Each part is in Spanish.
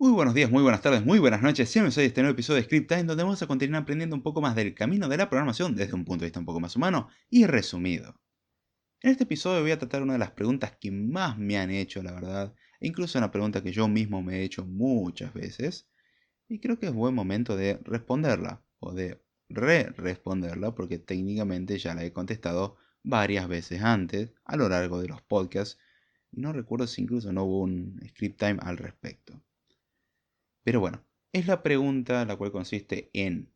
Muy buenos días, muy buenas tardes, muy buenas noches. Siempre soy este nuevo episodio de Script Time donde vamos a continuar aprendiendo un poco más del camino de la programación desde un punto de vista un poco más humano y resumido. En este episodio voy a tratar una de las preguntas que más me han hecho, la verdad, e incluso una pregunta que yo mismo me he hecho muchas veces, y creo que es buen momento de responderla, o de re-responderla, porque técnicamente ya la he contestado varias veces antes, a lo largo de los podcasts, y no recuerdo si incluso no hubo un Script Time al respecto. Pero bueno, es la pregunta la cual consiste en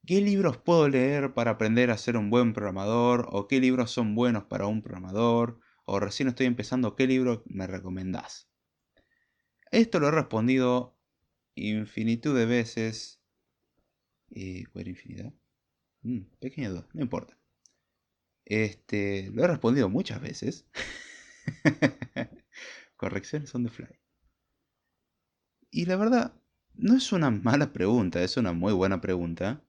¿qué libros puedo leer para aprender a ser un buen programador? ¿O qué libros son buenos para un programador? ¿O recién estoy empezando, qué libro me recomendás? Esto lo he respondido infinitud de veces. ¿Cuál era infinidad? Pequeña duda, no importa. Lo he respondido muchas veces. Correcciones on the fly. Y la verdad, no es una mala pregunta, es una muy buena pregunta.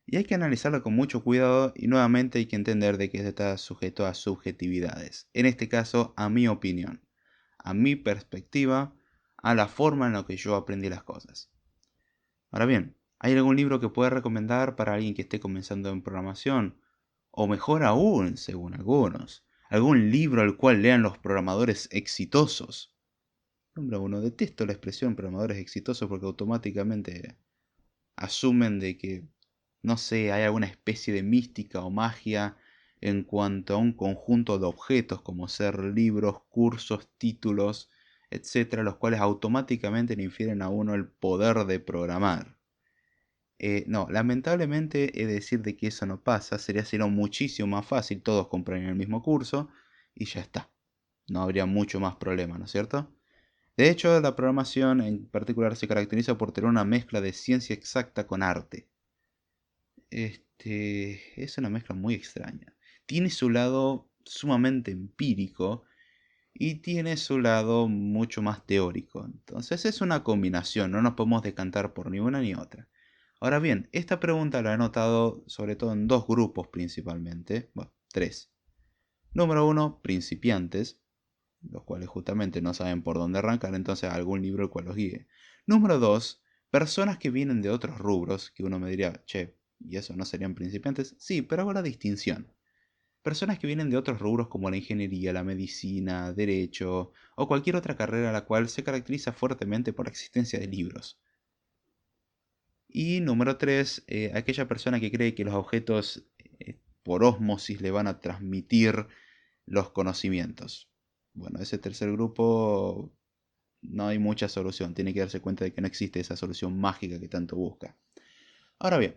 Y hay que analizarla con mucho cuidado y nuevamente hay que entender de que está sujeto a subjetividades. En este caso, a mi opinión, a mi perspectiva, a la forma en la que yo aprendí las cosas. Ahora bien, ¿hay algún libro que pueda recomendar para alguien que esté comenzando en programación? O mejor aún, según algunos, algún libro al cual lean los programadores exitosos. Número uno, detesto la expresión programadores exitosos porque automáticamente asumen de que, no sé, hay alguna especie de mística o magia en cuanto a un conjunto de objetos como ser libros, cursos, títulos, etcétera, los cuales automáticamente le infieren a uno el poder de programar. No, lamentablemente he de decir de que eso no pasa, sería sino muchísimo más fácil, todos comprarían el mismo curso y ya está. No habría mucho más problema, ¿no es cierto? De hecho, la programación en particular se caracteriza por tener una mezcla de ciencia exacta con arte. Es una mezcla muy extraña. Tiene su lado sumamente empírico y tiene su lado mucho más teórico. Entonces es una combinación, no nos podemos decantar por ni una ni otra. Ahora bien, esta pregunta la he notado sobre todo en dos grupos principalmente, bueno, tres. Número uno, principiantes, los cuales justamente no saben por dónde arrancar, entonces algún libro el cual los guíe. Número dos, personas que vienen de otros rubros, que uno me diría, che, ¿y eso no serían principiantes? Sí, pero hago la distinción. Personas que vienen de otros rubros como la ingeniería, la medicina, derecho o cualquier otra carrera la cual se caracteriza fuertemente por la existencia de libros. Y número 3, aquella persona que cree que los objetos por ósmosis le van a transmitir los conocimientos. Bueno, ese tercer grupo no hay mucha solución, tiene que darse cuenta de que no existe esa solución mágica que tanto busca. Ahora bien,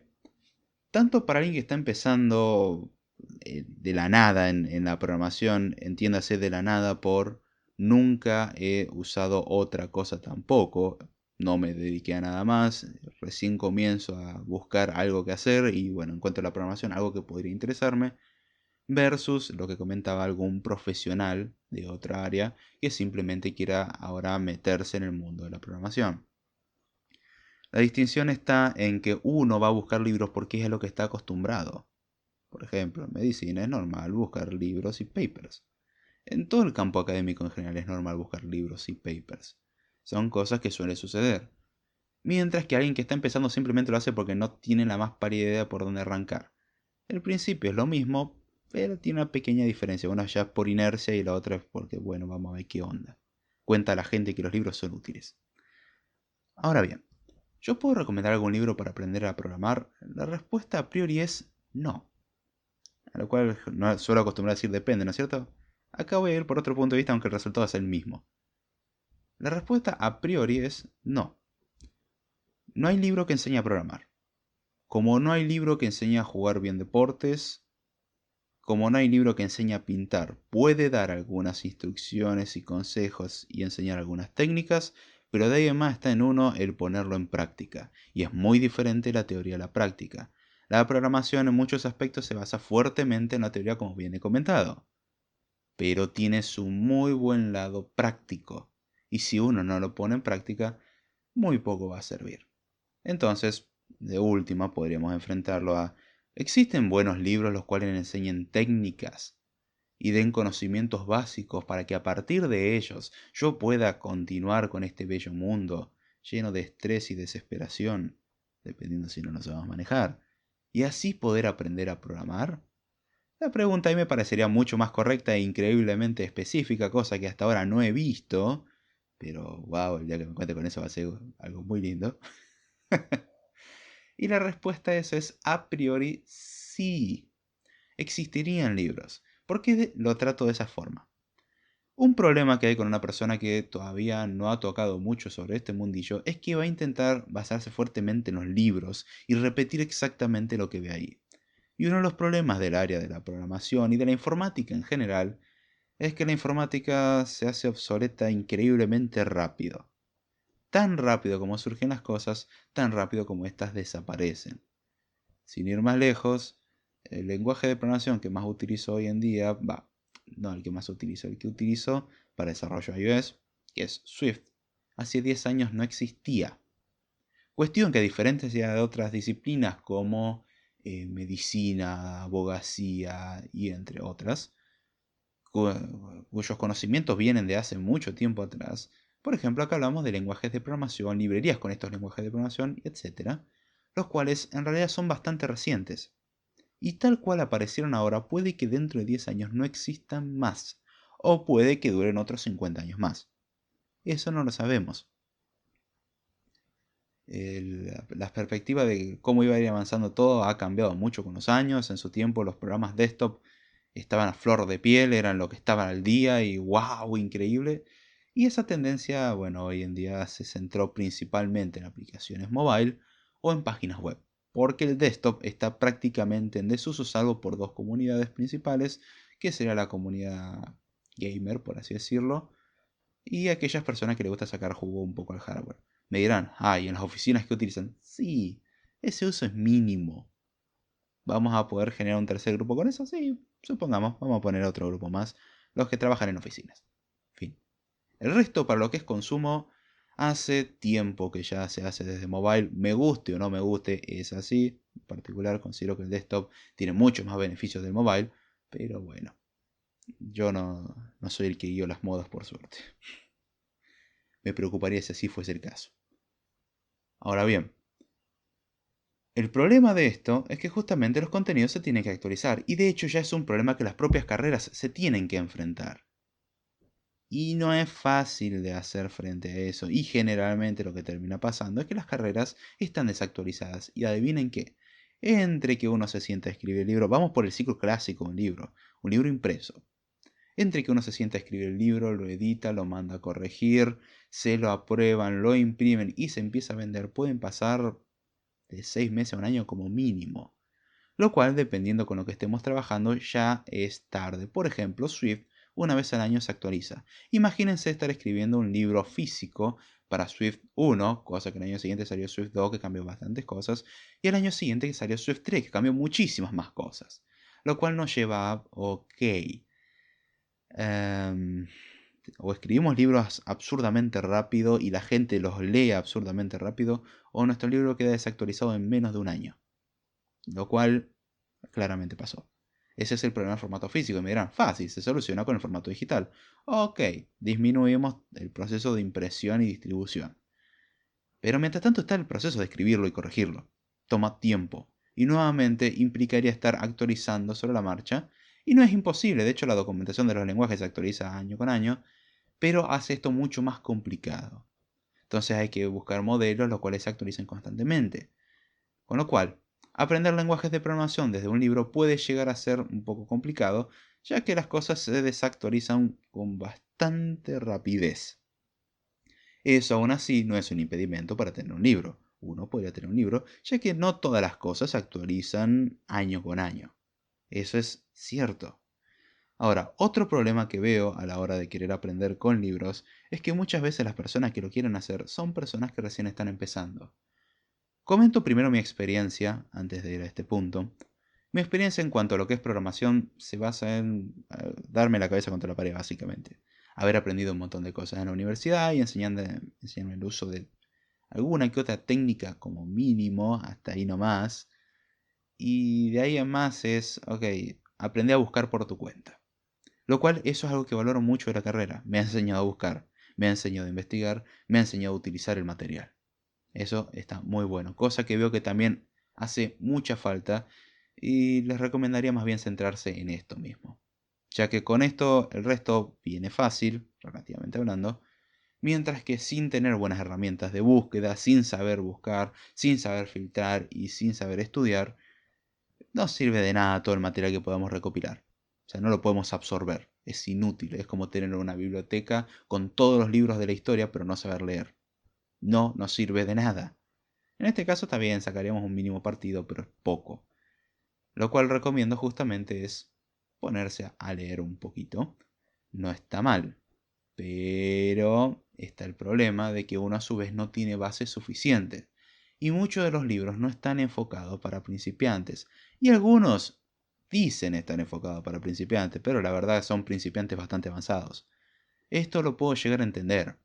tanto para alguien que está empezando de la nada en la programación, entiéndase de la nada por nunca he usado otra cosa tampoco, no me dediqué a nada más, recién comienzo a buscar algo que hacer y bueno, encuentro la programación algo que podría interesarme, versus lo que comentaba algún profesional de otra área que simplemente quiera ahora meterse en el mundo de la programación. La distinción está en que uno va a buscar libros porque es a lo que está acostumbrado. Por ejemplo, en medicina es normal buscar libros y papers. En todo el campo académico en general es normal buscar libros y papers. Son cosas que suelen suceder. Mientras que alguien que está empezando simplemente lo hace porque no tiene la más pálida idea por dónde arrancar. El principio es lo mismo, pero tiene una pequeña diferencia. Una ya es por inercia y la otra es porque, bueno, vamos a ver qué onda. Cuenta la gente que los libros son útiles. Ahora bien, ¿yo puedo recomendar algún libro para aprender a programar? La respuesta a priori es no. A lo cual no suelo acostumbrar a decir depende, ¿no es cierto? Acá voy a ir por otro punto de vista aunque el resultado es el mismo. La respuesta a priori es no. No hay libro que enseñe a programar. Como no hay libro que enseñe a jugar bien deportes, como no hay libro que enseñe a pintar, puede dar algunas instrucciones y consejos y enseñar algunas técnicas, pero de ahí en más está en uno el ponerlo en práctica. Y es muy diferente la teoría a la práctica. La programación en muchos aspectos se basa fuertemente en la teoría como bien he comentado, pero tiene su muy buen lado práctico. Y si uno no lo pone en práctica, muy poco va a servir. Entonces, de última, podríamos enfrentarlo a: ¿existen buenos libros los cuales enseñen técnicas y den conocimientos básicos para que a partir de ellos yo pueda continuar con este bello mundo, lleno de estrés y desesperación, dependiendo si no lo sabemos manejar, y así poder aprender a programar? La pregunta ahí me parecería mucho más correcta e increíblemente específica, cosa que hasta ahora no he visto, pero wow, el día que me cuente con eso va a ser algo muy lindo. Y la respuesta a eso es a priori sí. Existirían libros. ¿Por qué lo trato de esa forma? Un problema que hay con una persona que todavía no ha tocado mucho sobre este mundillo es que va a intentar basarse fuertemente en los libros y repetir exactamente lo que ve ahí. Y uno de los problemas del área de la programación y de la informática en general es que la informática se hace obsoleta increíblemente rápido. Tan rápido como surgen las cosas, tan rápido como éstas desaparecen. Sin ir más lejos, el lenguaje de programación que más utilizo hoy en día, no el que más utilizo, el que utilizo para desarrollo iOS, que es Swift, hace 10 años no existía. Cuestión que a diferencia de otras disciplinas como medicina, abogacía y entre otras, cuyos conocimientos vienen de hace mucho tiempo atrás. Por ejemplo, acá hablamos de lenguajes de programación, librerías con estos lenguajes de programación, etc., los cuales en realidad son bastante recientes. Y tal cual aparecieron ahora, puede que dentro de 10 años no existan más, o puede que duren otros 50 años más. Eso no lo sabemos. La perspectiva de cómo iba a ir avanzando todo ha cambiado mucho con los años. En su tiempo los programas desktop estaban a flor de piel, eran lo que estaban al día y wow, increíble. Y esa tendencia, bueno, hoy en día se centró principalmente en aplicaciones mobile o en páginas web, porque el desktop está prácticamente en desuso salvo por dos comunidades principales, que sería la comunidad gamer, por así decirlo, y aquellas personas que les gusta sacar jugo un poco al hardware. Me dirán, ¿y en las oficinas que utilizan? Sí, ese uso es mínimo. ¿Vamos a poder generar un tercer grupo con eso? Sí, supongamos, vamos a poner otro grupo más, los que trabajan en oficinas. Fin. El resto, para lo que es consumo, hace tiempo que ya se hace desde mobile. Me guste o no me guste, es así. En particular, considero que el desktop tiene muchos más beneficios del mobile, pero bueno, yo no soy el que guío las modas, por suerte. Me preocuparía si así fuese el caso. Ahora bien, el problema de esto es que justamente los contenidos se tienen que actualizar, y de hecho ya es un problema que las propias carreras se tienen que enfrentar. Y no es fácil de hacer frente a eso, y generalmente lo que termina pasando es que las carreras están desactualizadas, y adivinen qué, entre que uno se sienta a escribir el libro, vamos por el ciclo clásico, un libro impreso. Entre que uno se sienta a escribir el libro, lo edita, lo manda a corregir, se lo aprueban, lo imprimen y se empieza a vender, pueden pasar de 6 meses a un año como mínimo. Lo cual, dependiendo con lo que estemos trabajando, ya es tarde. Por ejemplo, Swift una vez al año se actualiza. Imagínense estar escribiendo un libro físico para Swift 1, cosa que el año siguiente salió Swift 2, que cambió bastantes cosas, y el año siguiente que salió Swift 3, que cambió muchísimas más cosas. Lo cual nos lleva a, ok, o escribimos libros absurdamente rápido y la gente los lee absurdamente rápido, o nuestro libro queda desactualizado en menos de un año. Lo cual claramente pasó. Ese es el problema del formato físico. Y me dirán, fácil, se soluciona con el formato digital. Ok, disminuimos el proceso de impresión y distribución. Pero mientras tanto está el proceso de escribirlo y corregirlo. Toma tiempo. Y nuevamente implicaría estar actualizando sobre la marcha. Y no es imposible, de hecho la documentación de los lenguajes se actualiza año con año, pero hace esto mucho más complicado. Entonces hay que buscar modelos los cuales se actualicen constantemente. Con lo cual, aprender lenguajes de programación desde un libro puede llegar a ser un poco complicado, ya que las cosas se desactualizan con bastante rapidez. Eso aún así no es un impedimento para tener un libro. Uno podría tener un libro, ya que no todas las cosas se actualizan año con año. Eso es cierto. Ahora, otro problema que veo a la hora de querer aprender con libros es que muchas veces las personas que lo quieren hacer son personas que recién están empezando. Comento primero mi experiencia, antes de ir a este punto. Mi experiencia en cuanto a lo que es programación se basa en darme la cabeza contra la pared, básicamente. Haber aprendido un montón de cosas en la universidad y enseñarme el uso de alguna que otra técnica como mínimo, hasta ahí nomás. Y de ahí en más es, ok, aprende a buscar por tu cuenta. Lo cual eso es algo que valoro mucho de la carrera. Me ha enseñado a buscar, me ha enseñado a investigar, me ha enseñado a utilizar el material. Eso está muy bueno, cosa que veo que también hace mucha falta y les recomendaría más bien centrarse en esto mismo, ya que con esto el resto viene fácil, relativamente hablando, mientras que sin tener buenas herramientas de búsqueda, sin saber buscar, sin saber filtrar y sin saber estudiar, no sirve de nada todo el material que podamos recopilar. O sea, no lo podemos absorber, es inútil, es como tener una biblioteca con todos los libros de la historia pero no saber leer. No nos sirve de nada. En este caso está bien, sacaríamos un mínimo partido, pero es poco. Lo cual recomiendo justamente es ponerse a leer un poquito. No está mal, pero está el problema de que uno a su vez no tiene bases suficientes. Y muchos de los libros no están enfocados para principiantes. Y algunos dicen estar enfocados para principiantes, pero la verdad son principiantes bastante avanzados. Esto lo puedo llegar a entender.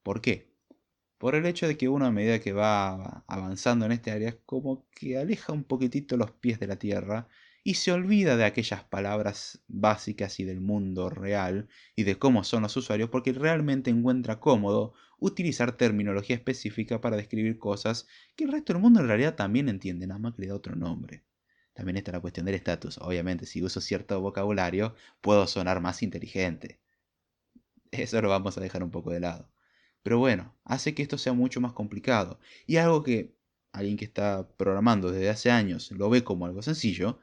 ¿Por qué? Por el hecho de que uno a medida que va avanzando en este área es como que aleja un poquitito los pies de la tierra y se olvida de aquellas palabras básicas y del mundo real y de cómo son los usuarios porque realmente encuentra cómodo utilizar terminología específica para describir cosas que el resto del mundo en realidad también entiende, nada más que le da otro nombre. También está la cuestión del estatus. Obviamente, si uso cierto vocabulario, puedo sonar más inteligente. Eso lo vamos a dejar un poco de lado. Pero bueno, hace que esto sea mucho más complicado. Y algo que alguien que está programando desde hace años lo ve como algo sencillo,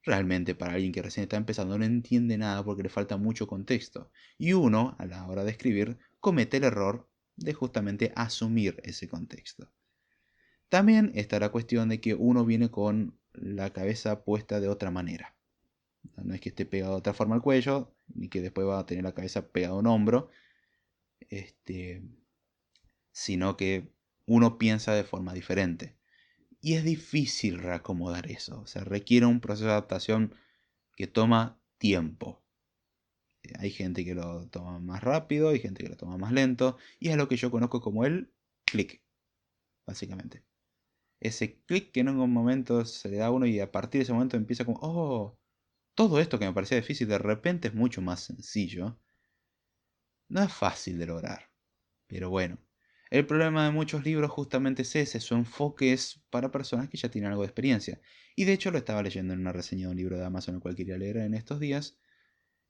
realmente para alguien que recién está empezando no entiende nada porque le falta mucho contexto. Y uno, a la hora de escribir, comete el error de justamente asumir ese contexto. También está la cuestión de que uno viene con la cabeza puesta de otra manera. No es que esté pegado de otra forma al cuello, ni que después va a tener la cabeza pegada a un hombro, este, sino que uno piensa de forma diferente. Y es difícil reacomodar eso, o sea, requiere un proceso de adaptación que toma tiempo. Hay gente que lo toma más rápido, hay gente que lo toma más lento, y es lo que yo conozco como el clic, básicamente. Ese clic que en un momento se le da a uno y a partir de ese momento empieza como, oh, todo esto que me parecía difícil de repente es mucho más sencillo. No es fácil de lograr, pero bueno. El problema de muchos libros justamente es ese, su enfoque es para personas que ya tienen algo de experiencia. Y de hecho lo estaba leyendo en una reseña de un libro de Amazon el cual quería leer en estos días.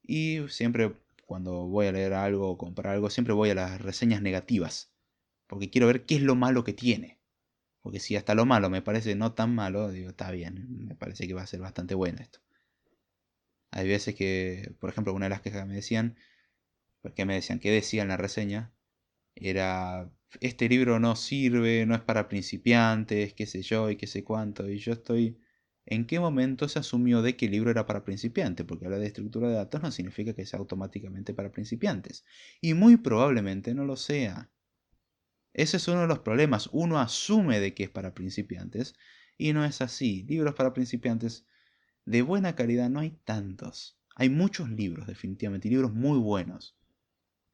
Y siempre cuando voy a leer algo o comprar algo, siempre voy a las reseñas negativas. Porque quiero ver qué es lo malo que tiene. Porque si hasta lo malo me parece no tan malo, digo, está bien, me parece que va a ser bastante bueno esto. Hay veces que, por ejemplo, una de las quejas me decían, ¿qué decía en la reseña? Era, este libro no sirve, no es para principiantes, qué sé yo y qué sé cuánto. Y yo estoy, ¿en qué momento se asumió de que el libro era para principiantes? Porque hablar de estructura de datos no significa que sea automáticamente para principiantes. Y muy probablemente no lo sea. Ese es uno de los problemas. Uno asume de que es para principiantes y no es así. Libros para principiantes de buena calidad no hay tantos. Hay muchos libros, definitivamente, y libros muy buenos,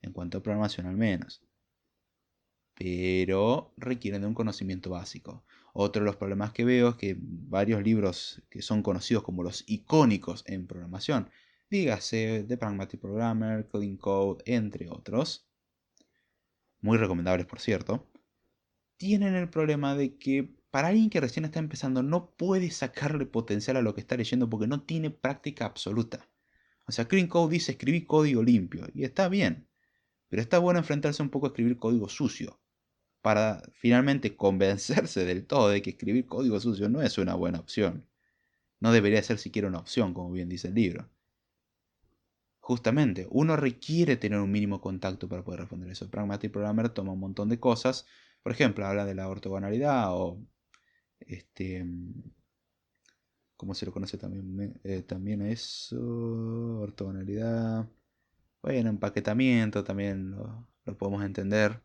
en cuanto a programación al menos, pero requieren de un conocimiento básico. Otro de los problemas que veo es que varios libros que son conocidos como los icónicos en programación, dígase The Pragmatic Programmer, Clean Code, entre otros, muy recomendables por cierto, tienen el problema de que para alguien que recién está empezando no puede sacarle potencial a lo que está leyendo porque no tiene práctica absoluta. O sea, Clean Code dice escribir código limpio y está bien, pero está bueno enfrentarse un poco a escribir código sucio para finalmente convencerse del todo de que escribir código sucio no es una buena opción. No debería ser siquiera una opción, como bien dice el libro. Justamente, uno requiere tener un mínimo contacto para poder responder eso. Pragmatic Programmer toma un montón de cosas. Por ejemplo, habla de la ortogonalidad o este, ¿cómo se lo conoce también? También eso, ortogonalidad. Bueno, empaquetamiento también lo podemos entender.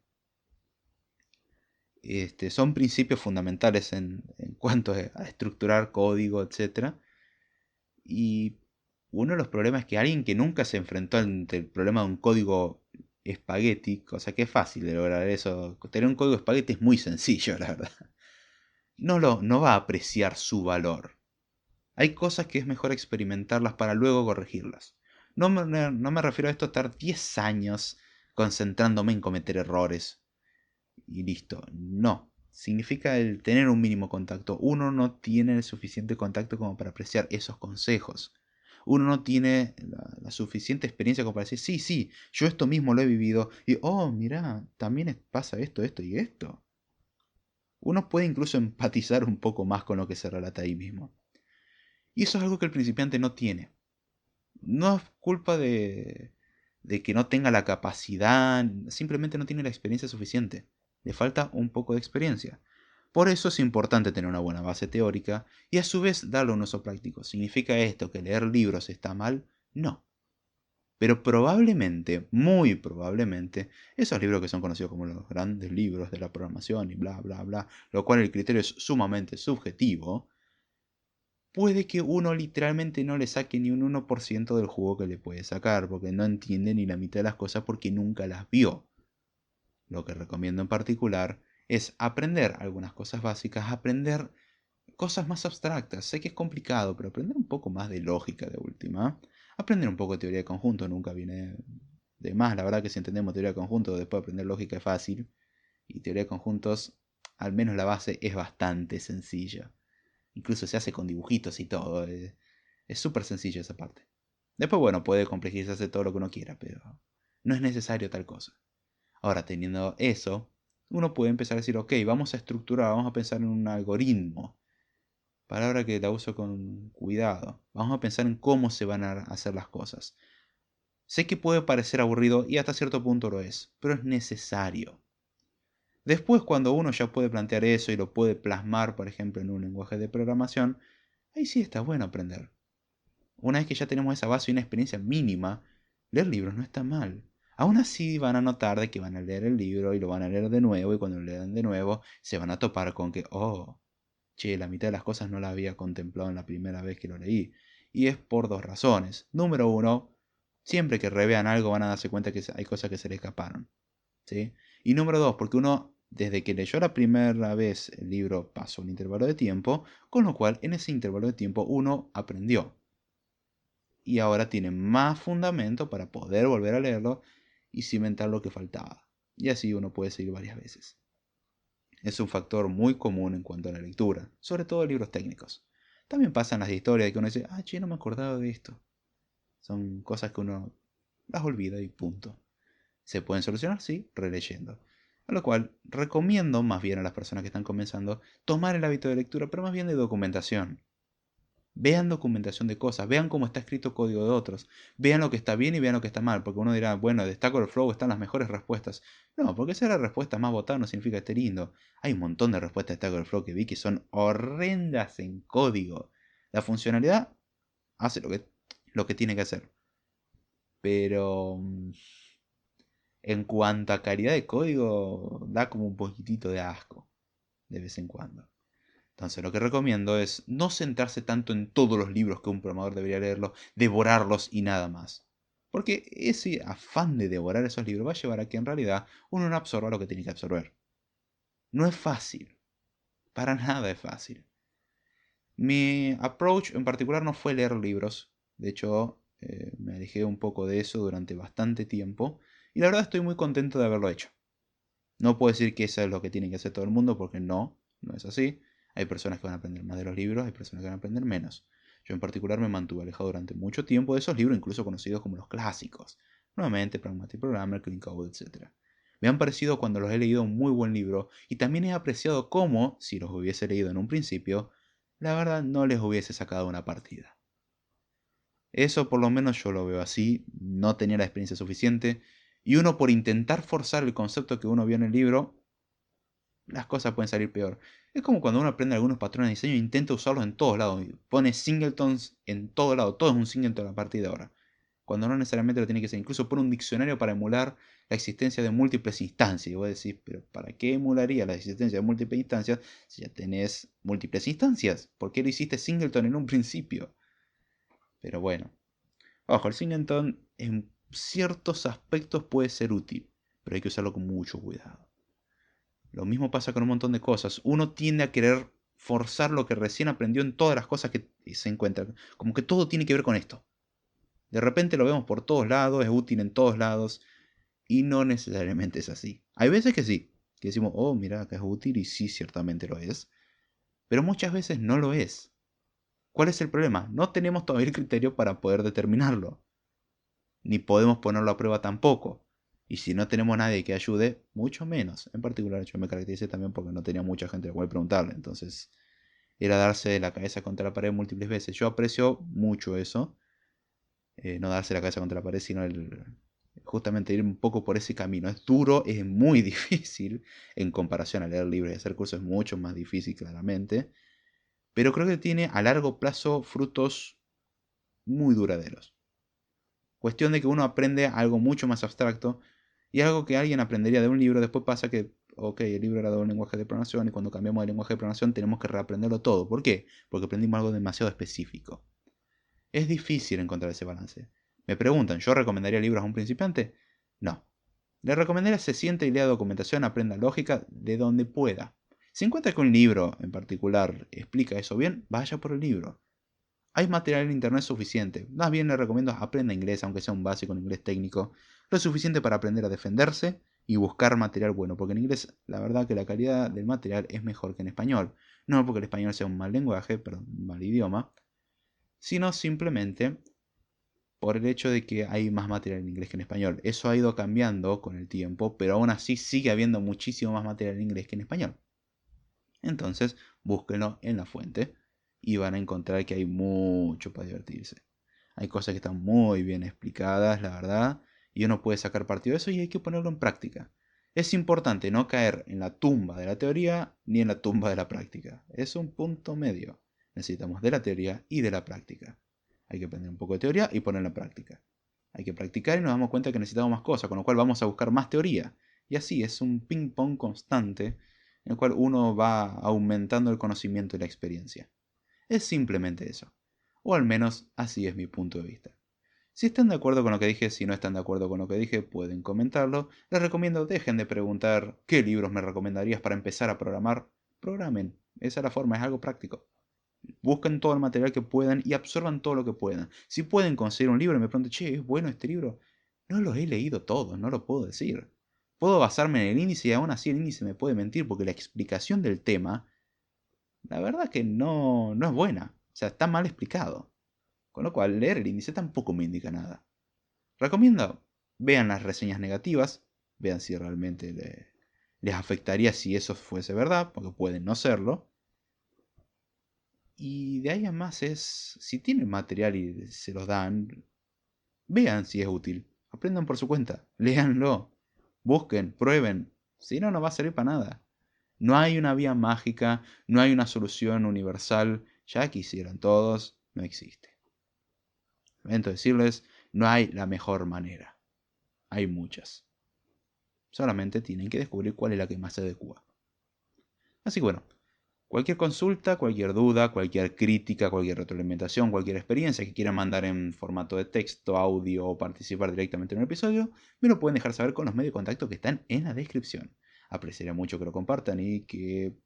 Son principios fundamentales en cuanto a estructurar código, etcétera. Y uno de los problemas es que alguien que nunca se enfrentó ante el problema de un código espagueti, cosa que es fácil de lograr eso, tener un código espagueti es muy sencillo, la verdad, no va a apreciar su valor. Hay cosas que es mejor experimentarlas para luego corregirlas. No me refiero a esto a estar 10 años concentrándome en cometer errores y listo. No. significa el tener un mínimo contacto. Uno no tiene el suficiente contacto como para apreciar esos consejos. Uno no tiene la suficiente experiencia como para decir, sí, sí, yo esto mismo lo he vivido. Y, oh, mira, también pasa esto, esto y esto. Uno puede incluso empatizar un poco más con lo que se relata ahí mismo. Y eso es algo que el principiante no tiene. No es culpa de que no tenga la capacidad, simplemente no tiene la experiencia suficiente. Le falta un poco de experiencia. Por eso es importante tener una buena base teórica y a su vez darle un uso práctico. ¿Significa esto que leer libros está mal? No. Pero probablemente, muy probablemente, esos libros que son conocidos como los grandes libros de la programación y bla, bla, bla, lo cual el criterio es sumamente subjetivo, puede que uno literalmente no le saque ni un 1% del jugo que le puede sacar, porque no entiende ni la mitad de las cosas porque nunca las vio. Lo que recomiendo en particular es aprender algunas cosas básicas, aprender cosas más abstractas. Sé que es complicado, pero aprender un poco más de lógica de última. Aprender un poco de teoría de conjunto nunca viene de más. La verdad que si entendemos teoría de conjunto, después aprender lógica es fácil. Y teoría de conjuntos, al menos la base es bastante sencilla. Incluso se hace con dibujitos y todo. Es súper sencillo esa parte. Después, bueno, puede complejizarse todo lo que uno quiera, pero no es necesario tal cosa. Ahora, teniendo eso, uno puede empezar a decir, ok, vamos a estructurar, vamos a pensar en un algoritmo. Palabra que la uso con cuidado. Vamos a pensar en cómo se van a hacer las cosas. Sé que puede parecer aburrido y hasta cierto punto lo es, pero es necesario. Después, cuando uno ya puede plantear eso y lo puede plasmar, por ejemplo, en un lenguaje de programación, ahí sí está bueno aprender. Una vez que ya tenemos esa base y una experiencia mínima, leer libros no está mal. Aún así van a notar de que van a leer el libro y lo van a leer de nuevo y cuando lo lean de nuevo se van a topar con que, oh, che, la mitad de las cosas no la había contemplado en la primera vez que lo leí. Y es por dos razones. Número uno, siempre que revean algo van a darse cuenta que hay cosas que se le escaparon. ¿Sí? Y número dos, porque uno, desde que leyó la primera vez el libro, pasó un intervalo de tiempo, con lo cual en ese intervalo de tiempo uno aprendió. Y ahora tiene más fundamento para poder volver a leerlo y cimentar lo que faltaba. Y así uno puede seguir varias veces. Es un factor muy común en cuanto a la lectura, sobre todo en libros técnicos. También pasan las historias de que uno dice, ah, che, no me acordaba de esto. Son cosas que uno las olvida y punto. ¿Se pueden solucionar? Sí, releyendo. A lo cual recomiendo más bien a las personas que están comenzando tomar el hábito de lectura, pero más bien de documentación. Vean documentación de cosas, vean cómo está escrito código de otros, vean lo que está bien y vean lo que está mal, porque uno dirá, bueno, de Stack Overflow están las mejores respuestas. No, porque sea la respuesta más votada no significa que esté lindo. Hay un montón de respuestas de Stack Overflow que vi que son horrendas en código. La funcionalidad hace lo que tiene que hacer. Pero en cuanto a calidad de código, da como un poquitito de asco de vez en cuando. Entonces lo que recomiendo es no centrarse tanto en todos los libros que un programador debería leerlos, devorarlos y nada más. Porque ese afán de devorar esos libros va a llevar a que en realidad uno no absorba lo que tiene que absorber. No es fácil. Para nada es fácil. Mi approach en particular no fue leer libros. De hecho, me alejé un poco de eso durante bastante tiempo. Y la verdad estoy muy contento de haberlo hecho. No puedo decir que eso es lo que tiene que hacer todo el mundo porque no es así. Hay personas que van a aprender más de los libros, hay personas que van a aprender menos. Yo en particular me mantuve alejado durante mucho tiempo de esos libros, incluso conocidos como los clásicos. Nuevamente, Pragmatic Programmer, Clean Code, etc. Me han parecido cuando los he leído un muy buen libro y también he apreciado cómo, si los hubiese leído en un principio, la verdad no les hubiese sacado una partida. Eso por lo menos yo lo veo así, no tenía la experiencia suficiente y uno por intentar forzar el concepto que uno vio en el libro, las cosas pueden salir peor. Es como cuando uno aprende algunos patrones de diseño e intenta usarlos en todos lados. Pone singletons en todo lado. Todo es un singleton a partir de ahora. Cuando no necesariamente lo tiene que ser. Incluso pone un diccionario para emular la existencia de múltiples instancias. Y vos decís, pero ¿para qué emularía la existencia de múltiples instancias si ya tenés múltiples instancias? ¿Por qué lo hiciste singleton en un principio? Pero bueno. Ojo, el singleton en ciertos aspectos puede ser útil. Pero hay que usarlo con mucho cuidado. Lo mismo pasa con un montón de cosas. Uno tiende a querer forzar lo que recién aprendió en todas las cosas que se encuentran. Como que todo tiene que ver con esto. De repente lo vemos por todos lados, es útil en todos lados. Y no necesariamente es así. Hay veces que sí. que decimos, oh, mira, acá es útil y sí, ciertamente lo es, pero muchas veces no lo es. ¿Cuál es el problema? No tenemos todavía el criterio para poder determinarlo, ni podemos ponerlo a prueba tampoco. Y si no tenemos nadie que ayude, mucho menos. En particular, yo me caractericé también porque no tenía mucha gente a la cual preguntarle. Entonces, era darse la cabeza contra la pared múltiples veces. Yo aprecio mucho eso. No darse la cabeza contra la pared, sino justamente ir un poco por ese camino. Es duro, es muy difícil en comparación a leer libros y hacer cursos. Es mucho más difícil, claramente. Pero creo que tiene a largo plazo frutos muy duraderos. Cuestión de que uno aprende algo mucho más abstracto y algo que alguien aprendería de un libro. Después pasa que, ok, el libro era de un lenguaje de programación y cuando cambiamos de lenguaje de programación tenemos que reaprenderlo todo. ¿Por qué? Porque aprendimos algo demasiado específico. Es difícil encontrar ese balance. Me preguntan, ¿yo recomendaría libros a un principiante? No. Le recomendaría se siente y lea documentación, aprenda lógica de donde pueda. Si encuentra que un libro en particular explica eso bien, vaya por el libro. Hay material en internet suficiente. Más bien le recomiendo aprenda inglés, aunque sea un básico en inglés técnico. Lo suficiente para aprender a defenderse y buscar material bueno. Porque en inglés, la verdad que la calidad del material es mejor que en español. No porque el español sea un mal lenguaje, perdón, un mal idioma, sino simplemente por el hecho de que hay más material en inglés que en español. Eso ha ido cambiando con el tiempo, pero aún así sigue habiendo muchísimo más material en inglés que en español. Entonces, búsquenlo en la fuente y van a encontrar que hay mucho para divertirse. Hay cosas que están muy bien explicadas, la verdad, y uno puede sacar partido de eso y hay que ponerlo en práctica. Es importante no caer en la tumba de la teoría ni en la tumba de la práctica. Es un punto medio. Necesitamos de la teoría y de la práctica. Hay que aprender un poco de teoría y ponerla en práctica. Hay que practicar y nos damos cuenta que necesitamos más cosas, con lo cual vamos a buscar más teoría. Y así es un ping pong constante en el cual uno va aumentando el conocimiento y la experiencia. Es simplemente eso. O al menos así es mi punto de vista. Si están de acuerdo con lo que dije, si no están de acuerdo con lo que dije, pueden comentarlo. Les recomiendo dejen de preguntar qué libros me recomendarías para empezar a programar. Programen. Esa es la forma, es algo práctico. Busquen todo el material que puedan y absorban todo lo que puedan. Si pueden conseguir un libro y me preguntan, che, ¿es bueno este libro? No lo he leído todo, no lo puedo decir. Puedo basarme en el índice y aún así el índice me puede mentir porque la explicación del tema, la verdad que no es buena. O sea, está mal explicado. Con lo cual, leer el índice tampoco me indica nada. Recomiendo, vean las reseñas negativas, vean si realmente les afectaría si eso fuese verdad, porque pueden no serlo. Y de ahí a más es, si tienen material y se los dan, vean si es útil. Aprendan por su cuenta, léanlo, busquen, prueben. Si no, no va a servir para nada. No hay una vía mágica, no hay una solución universal. Ya quisieran todos, no existe. Lamento decirles, no hay la mejor manera. Hay muchas. Solamente tienen que descubrir cuál es la que más se adecua. Así que bueno, cualquier consulta, cualquier duda, cualquier crítica, cualquier retroalimentación, cualquier experiencia que quieran mandar en formato de texto, audio o participar directamente en un episodio, me lo pueden dejar saber con los medios de contacto que están en la descripción. Apreciaría mucho que lo compartan y que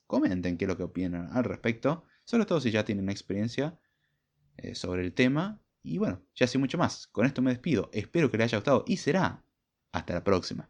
comenten qué es lo que opinan al respecto, sobre todo si ya tienen experiencia sobre el tema. Y bueno, ya sin mucho más. Con esto me despido. Espero que les haya gustado y será hasta la próxima.